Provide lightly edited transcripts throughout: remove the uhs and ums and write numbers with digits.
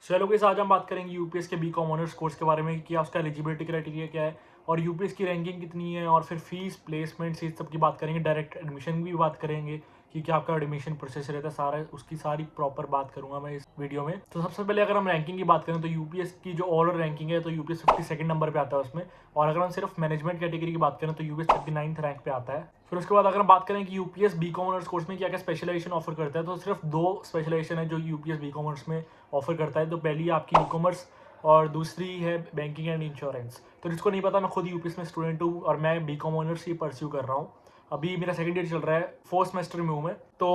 चलो गाइस, आज हम बात करेंगे यूपीएस के बीकॉम ऑनर्स कोर्स के बारे में कि उसका एलिजिबिलिटी क्राइटेरिया क्या है और यूपीएस की रैंकिंग कितनी है और फिर फीस प्लेसमेंट इस सब की बात करेंगे। डायरेक्ट एडमिशन की भी बात करेंगे कि क्या आपका एडमिशन प्रोसेस रहता है, सारा उसकी सारी प्रॉपर बात करूंगा मैं इस वीडियो में। तो सबसे पहले अगर हम रैंकिंग की बात करें तो यूपीएस की जो ओवरऑल रैंकिंग है तो यूपीएस 52nd नंबर पे आता है उसमें। और अगर हम सिर्फ मैनेजमेंट कैटेगरी की बात करें तो यूपीएस 39th रैंक पे आता है। फिर उसके बाद अगर हम बात करें कि यूपीएस बीकॉम ऑनर्स कोर्स में क्या क्या स्पेशलाइजेशन ऑफर करता है, तो सिर्फ 2 स्पेशलाइजेशन है जो यूपीएस बीकॉम ऑनर्स में ऑफर करता है। तो पहली आपकी ई कॉमर्स और दूसरी है बैंकिंग एंड इंश्योरेंस। तो जिसको नहीं पता, मैं खुद यूपीएस में स्टूडेंट हूँ और मैं बीकॉम ऑनर्स ही परस्यू कर रहा हूँ। अभी मेरा सेकंड ईयर चल रहा है, 4th सेमेस्टर में हूँ मैं। तो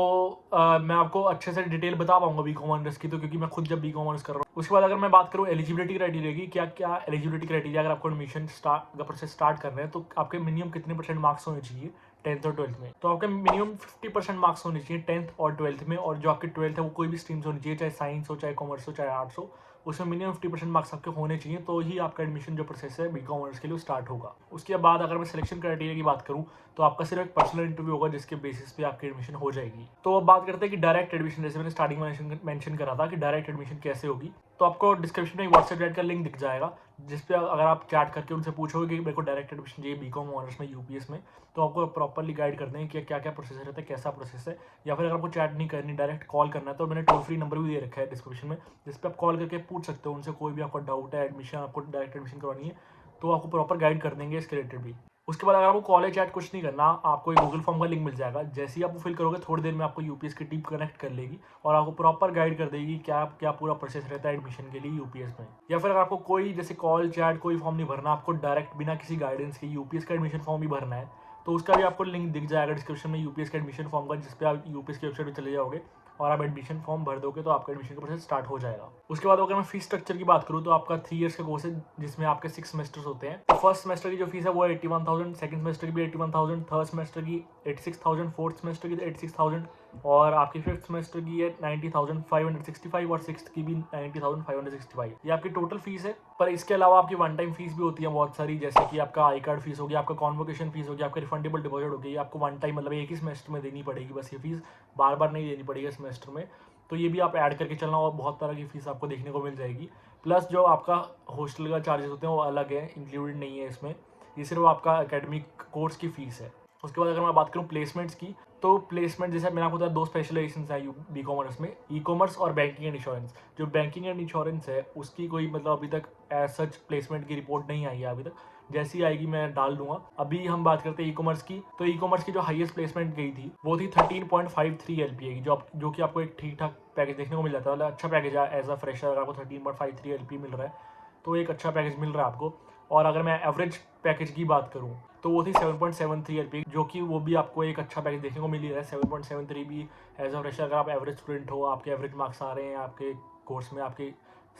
मैं आपको अच्छे से डिटेल बता पाऊंगा बीकॉम ऑनर्स की, तो क्योंकि मैं खुद जब बीकॉम ऑनर्स कर रहा हूँ। उसके बाद अगर मैं बात करूँ एलिजिबिलिटी क्राइटेरिया की, क्या क्या एलिजिबिलिटी क्राइटेरिया अगर आपको एडमिशन का प्रोसेस स्टार्ट कर रहे हैं तो आपके मिनिमम कितने % मार्क्स होने चाहिए 10th और 12th में। तो आपके मिनिमम 50% मार्क्स होने चाहिए 10th और 12th में। और जो आपके 12th है वो कोई भी स्ट्रीम्स होनी चाहिए, चाहे साइंस हो, चाहे कॉमर्स हो, चाहे आर्ट्स हो, उसमें मिनिमम 50% मार्क्स आपके होने चाहिए, तो ही आपका एडमिशन जो प्रोसेस है बीकॉम ऑनर्स के लिए स्टार्ट होगा। उसके बाद अगर मैं सिलेक्शन क्राइटेरिया की बात करूँ तो आपका सिर्फ एक पर्सनल इंटरव्यू होगा जिसके बेसिस पे आपकी एडमिशन हो जाएगी। तो अब बात करते हैं कि डायरेक्ट एडमिशन, जैसे मैंने स्टार्टिंग में मेंशन करा था कि डायरेक्ट एडमिशन कैसे होगी। तो आपको डिस्क्रिप्शन में एक व्हाट्सएप चैट का लिंक दिख जाएगा, जिसपे अगर आप चैट करके उनसे पूछोगे कि मेरे को डायरेक्ट एडमिशन चाहिए बीकॉम ऑनर्स में यूपीएस में, तो आपको प्रॉपरली गाइड कर देंगे कि क्या क्या प्रोसेस रहता है, कैसा प्रोसेस है। या फिर अगर आपको चैट नहीं करनी, डायरेक्ट कॉल करना है, तो मैंने टोल फ्री नंबर भी दे रखा है डिस्क्रिप्शन में, जिस पे आप कॉल करके पूछ सकते हो उनसे कोई भी आपको डाउट है, एडमिशन आपको डायरेक्ट एडमिशन करवानी है, तो आपको प्रॉपर गाइड कर देंगे इसके रिलेटेड भी। उसके बाद अगर आपको कॉलेज चैट कुछ नहीं करना, आपको एक गूगल फॉर्म का लिंक मिल जाएगा। जैसे ही आप वो फिल करोगे थोड़ी देर में आपको यूपीएस की टीम कनेक्ट कर लेगी और आपको प्रॉपर गाइड कर देगी क्या क्या पूरा प्रोसेस रहता है एडमिशन के लिए यूपीएस में। या फिर अगर आपको कोई जैसे कॉल चैट कोई फॉर्म नहीं भरना, आपको डायरेक्ट बिना किसी गाइडेंस के यूपीएस का एडमिशन फॉर्म भी भरना है, तो उसका भी आपको लिंक दिख जाएगा डिस्क्रिप्शन में यूपीएस के एडमिशन फॉर्म का, जिस पे आप यूपीएस की वेबसाइट पर चले जाओगे और आप एडमिशन फॉर्म भर दोगे तो आपका एडमिशन का प्रोसेस स्टार्ट हो जाएगा। उसके बाद अगर मैं फीस स्ट्रक्चर की बात करूँ तो आपका 3 ईयर्स का कोर्स है जिसमें आपके 6 सेमेस्टर्स होते हैं। तो फर्स्ट सेमेस्टर की जो फीस है वो 81,000, सेकंड सेमेस्टर की भी 81,000, थर्ड सेमेस्टर की 86,000, फोर्थ सेमेस्टर की 86,000 और आपकी फिफ्थ सेमेस्टर की है 90,565 और सिक्स्थ की भी 90,565। ये आपकी टोटल फीस है। पर इसके अलावा आपकी वन टाइम फीस भी होती है बहुत सारी, जैसे कि आपका आई कार्ड फीस होगी, आपका कॉन्वोकेशन फीस होगी, आपका रिफंडेबल डिपॉजिट होगी। आपको वन टाइम मतलब एक ही सेमेस्टर में देनी पड़ेगी बस ये फीस, बार बार नहीं देनी पड़ेगी सेमेस्टर में। तो ये भी आप ऐड करके चलना और बहुत तरह की फीस आपको देखने को मिल जाएगी। प्लस जो आपका हॉस्टल का चार्जेस होते हैं वो अलग है, इंक्लूडेड नहीं है इसमें। ये सिर्फ आपका एकेडमिक कोर्स की फीस है। उसके बाद अगर मैं बात करूँ प्लेसमेंट्स की, तो प्लेसमेंट जैसे मैंने आपको बताया 2 स्पेशलाइजेशन है यू बी कॉमर्स में, ई कॉमर्स और बैंकिंग एंड इंश्योरेंस। जो बैंकिंग एंड इंश्योरेंस है उसकी कोई मतलब अभी तक एज सच प्लेसमेंट की रिपोर्ट नहीं आई है अभी तक। जैसी आएगी मैं डाल दूंगा। अभी हम बात करते हैं ई कॉमर्स की, तो ई कॉमर्स की जो हाईएस्ट प्लेसमेंट गई थी वो थी 13.53 एलपीए की, जो कि आपको एक ठीक ठाक पैकेज देखने को मिल जाता है। मतलब अच्छा पैकेज है एज अ फ्रेशर, अगर आपको 13.53 एलपीए मिल रहा है तो एक अच्छा पैकेज मिल रहा है आपको। और अगर मैं एवरेज पैकेज की बात करूँ तो वो थी 7.73 एलपी, जो कि वो भी आपको एक अच्छा पैकेज देखने को मिल ही रहा है। 7.73 भी एज अ फ्रेशर, अगर आप एवरेज स्टूडेंट हो, आपके एवरेज मार्क्स आ रहे हैं आपके कोर्स में, आपके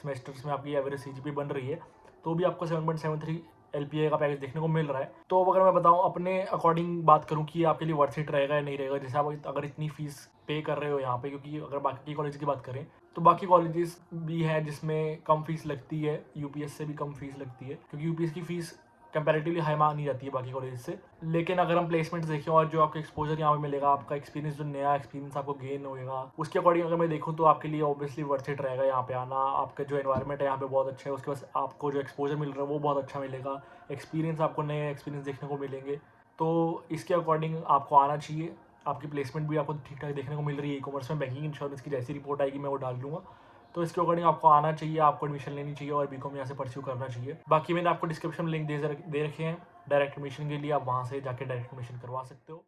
सेमेस्टर्स में आपकी एवरेज सीजीपी बन रही है, तो भी आपको 7.73 एलपीए का पैकेज देखने को मिल रहा है। तो अगर मैं बताऊं अपने अकॉर्डिंग बात करूं कि आपके लिए वर्थ इट रहेगा या नहीं रहेगा, जैसे आप अगर इतनी फीस पे कर रहे हो यहाँ पे, क्योंकि अगर बाकी कॉलेज की बात करें तो बाकी कॉलेजेस भी हैं जिसमें कम फीस लगती है, यूपीएस से भी कम फीस लगती है, क्योंकि यूपीएस की फीस कंपैरेटिवली हाई मानी जाती है बाकी कॉलेज से। लेकिन अगर हम प्लेसमेंट देखें और जो आपका एक्सपोजर यहाँ पे मिलेगा, आपका एक्सपीरियंस, जो नया एक्सपीरियंस आपको गेन होगा, उसके अकॉर्डिंग अगर मैं देखूँ तो आपके लिए ऑब्वियसली वर्थ इट रहेगा यहाँ पे आना। आपका जो एनवायरनमेंट है यहाँ पे बहुत अच्छा है, उसके बाद आपको जो एक्सपोजर मिल रहा है वो बहुत अच्छा मिलेगा, एक्सपीरियंस आपको नए एक्सपीरियंस देखने को मिलेंगे। तो इसके अकॉर्डिंग आपको आना चाहिए। आपकी प्लेसमेंट भी आपको ठीक ठाक देखने को मिल रही है ई कॉमर्स में। बैंकिंग इंश्योरेंस की जैसी रिपोर्ट आएगी मैं वो डाल दूंगा। तो इसके अकॉर्डिंग आपको आना चाहिए, आपको एडमिशन लेनी चाहिए और बीकॉम यहाँ से परस्यू करना चाहिए। बाकी मैंने आपको डिस्क्रिप्शन में लिंक दे रखे हैं डायरेक्ट एडमिशन के लिए, आप वहाँ से जाके डायरेक्ट एडमिशन करवा सकते हो।